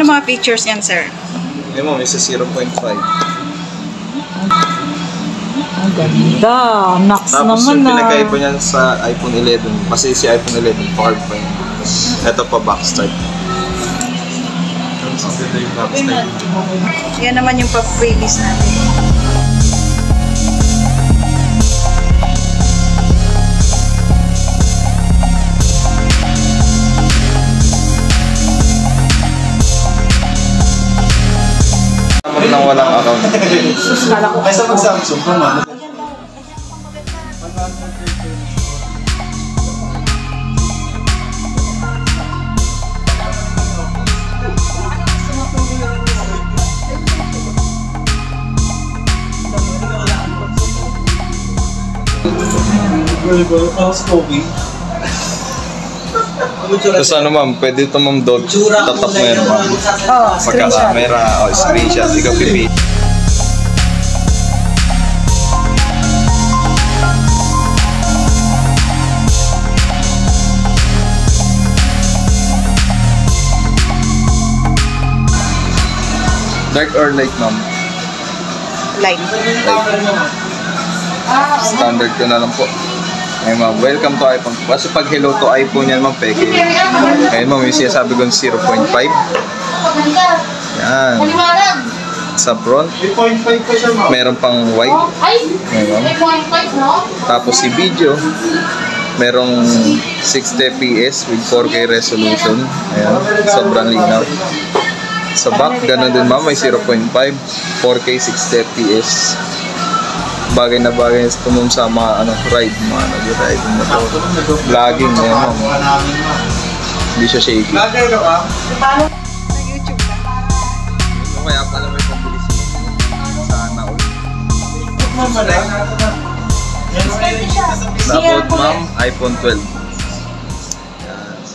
Ano mga features yan, sir? Yun mo, may sa 0.5. Ang ganda. Max Tapos naman yung pinagkaiba niyan sa iPhone 11, kasi si iPhone 11, powered pa yun. Ito pa backstart. Yan naman yung pa-freebies natin. Nang walang account. Kaysa mag-Samsung naman. Tapos ano ma'am, pwede ito ma'am tatap mo yan ma'am. Pagka-camera o screenshot, ikaw pipi. Dark or light ma'am? Light. Standard ko na lang po. Ayun ma'am, welcome to iPhone. Kasi pag hello to iPhone yan ma'am, peke. Ayun ma'am, yung sinasabi ko 0.5. Yan. Sa front, meron pang white. Ayun ma'am. Tapos si video, merong 60 fps with 4K resolution. Ayan, sobrang linaw. Sa back, ganun din ma'am, may 0.5, 4K 60 fps. Bagay na bagay ito ma'am sa mga ride, mga nag-ride mo to. Vlogging na yun ma'am. Hindi siya shaky. Sa YouTube na. Kaya pala may pabilis sana all. Dapat ma'am, iPhone 12.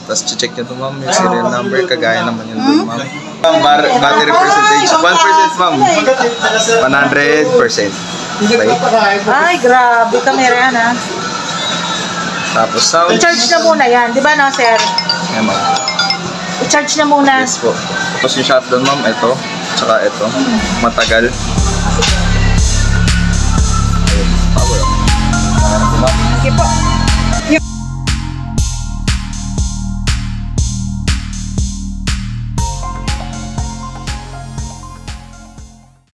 Tapos check nyo ito ma'am, yung serial number, kagaya naman yun doon ma'am. Battery percentage, 1% ma'am. 100%. Okay. Ay, grabe. Kamera yan, ha? Tapos sound. I-charge na muna yan. Di ba, no, sir? Ayan ma'am. I-charge na muna. Yes po. Tapos yung shotgun ma'am, ito. Tsaka ito. Matagal. Ayun, power. Sige po.